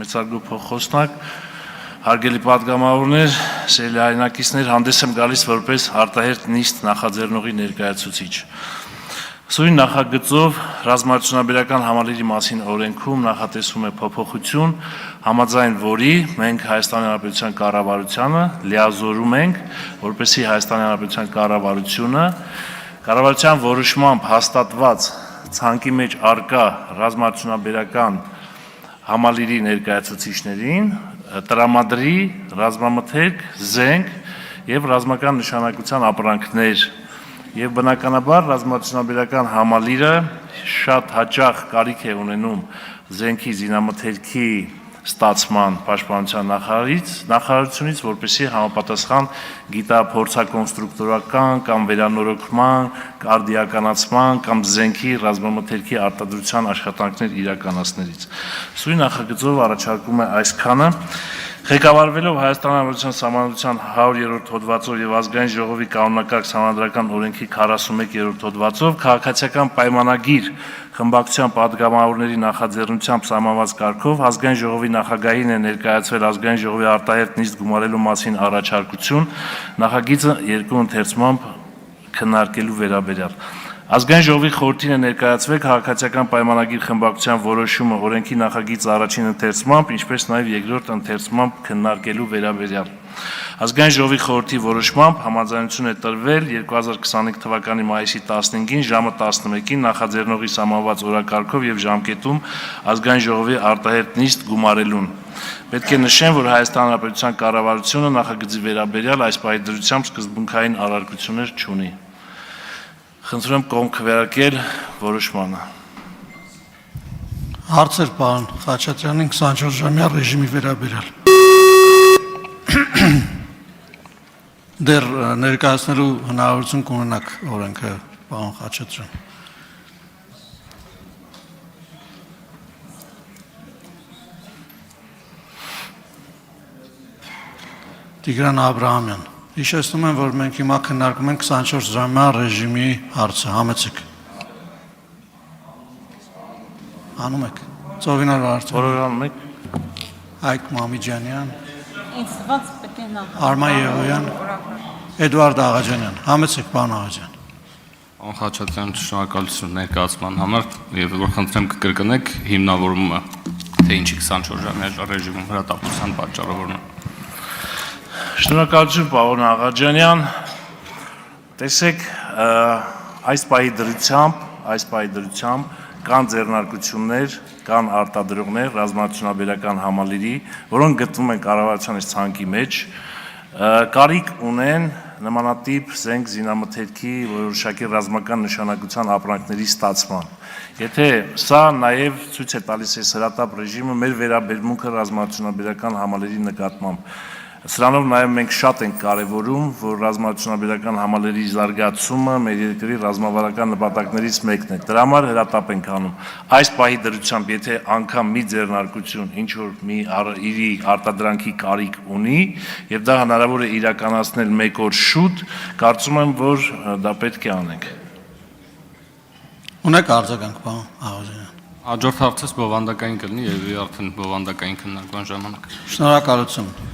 մեծարգո փոխխոսնակ, հարգելի պատգամավորներ, սիրելի հայրենակիցներ, հանդես եմ գալիս որպես արտահերթ նիստ նախաձեռնողի ներկայացուցիչ։ Սույն նախագծով ռազմարտությունաբերական համալիրի մասին օրենքում նախատեսվում է փոփոխություն, համաձայն որի մենք Հայաստանի Հանրապետության կառավարությանը լիազորում ենք, որպեսզի Հայաստանի Հանրապետության կառավարության որոշմամբ հաստատված ցանկի մեջ արկա ռազմարտությունաբերական համալիրի ներկայացուցիչներին տրամադրի ռազմամթերք, զենք եւ ռազմական նշանակության ապրանքներ եւ բնականաբար ռազմարտությունաբերական համալիրը շատ հաճախ կարիք է ունենում զենքի զինամթերքի ստացման պաշտպանության նախարարությունից, որպեսզի համապատասխան գիտափորձակոնստրուկտորական կամ վերանորոգման, արդիականացման կամ զենքի ռազմամթերքի արտադրության աշխատանքներ իրականացնելիս։ Սույն նախագծով առաջարկում է այսքանը. Ղեկավարվելով Հայաստանի Հանրապետության Սահմանադրության 100-րդ հոդվածով եւ Ազգային ժողովի կանոնակարգ սահմանադրական օրենքի 41-րդ հոդվածով քաղաքացիական պայմանագիր խմբակցության պատգամավորների նախաձեռնությամբ սահմանված կարգով Ազգային ժողովի նախագահին է ներկայացվել Ազգային ժողովի արտահերթ նիստ գումարելու մասին առաջարկություն նախագիծը երկու ընթերցմամբ քննարկելու վերաբերյալ։ Ազգային ժողովի խորհրդին է ներկայացվել քաղաքացիական պայմանագիր խմբակցության որոշումը օրենքի նախագիծը առաջին ընթերցմամբ, ինչպես նաև երկրորդ ընթերցմամբ քննարկելու վերաբերյալ։ Ազգային ժողովի խորհրդի որոշմամբ համաձայնություն է տրվել 2025 թվականի մայիսի 15-ին ժամը 11-ին նախաձեռնողի սահմանված օրակարգով եւ ժամկետում Ազգային ժողովի արտահերթ նիստ գումարելուն։ Պետք է նշեմ, որ Հայաստանի Հանրապետության կառավարությունը նախագծի վերաբերյալ այս պահի դրությամբ սկզբունքային առարկություններ չունի։ Խնդրում եմ կողմ քվեարկել որոշմանը։ Հարցեր պարոն Խաչատրյանին 24-ժամյա ռեժիմի վերաբերյալ։ Դեռ ներկայացնելու հնարավորություն կունենաք օրենքը, պարոն Խաչատրյան։ Տիգրան Աբրահամյան։ Հիշեցնում եմ, որ մենք հիմա քննարկում ենք 24-ժամյա ռեժիմի հարցը, համեցեք։ Անում եք։ Ծովինար Վարդան։ Որորանում եք։ Հայկ Մամիջանյան։ Ինձ ոնց պետք է նա։ Արման Եղոյան։ Էդվարդ Աղաջանյան։ Համեցեք, պարոն Աղաջյան։ Պարոն Խաչատրյան, շնորհակալություն ներկայացման համար եւ որ խնդրեմ կկրկնեք հիմնավորումը, թե ինչի 24-ժամյա ռեժիմում հրատապության պատճառավորն է։ Շնորհակալություն պարոն Աղաջանյան, տեսեք այս պահի դրությամբ կան ձեռնարկություններ, կան արտադրողներ ռազմարտությունաբերական համալիրի, որոնք գտնվում են կառավարության այս ցանկի մեջ, կարիք ունեն նմանատիպ զենք զինամթերքի որոշակի ռազմական նշանակության ապրանքների ստացման։ Եթե սա նաև ցույց է տալիս այս հրատապ ռեժիմը մեր վերաբերմունքը ռազմարտությունաբերական համալիրի նկատմամբ։ Սրանով նաև մենք շատ ենք կարևորում, որ ռազմարտությունաբերական համալիրի զարգացումը մեր երկրի ռազմավարական նպատակներից մեկն է։ Դրա համար հրատապ ենք անում։ Այս պահի դրությամբ, եթե անգամ մի ձեռնարկություն ինչ-որ մի իր արտադրանքի կարիք ունի, եւ դա հնարավոր է իրականացնել մեկ օր շուտ, կարծում եմ, որ դա պետք է անենք։ Ունեք արձագանք, պարոն Աղաջյան։ Հաջորդ հարցս բովանդակային կլինի եւ արդեն բովանդակային քննարկման ժամանակ։ Շնորհակալություն։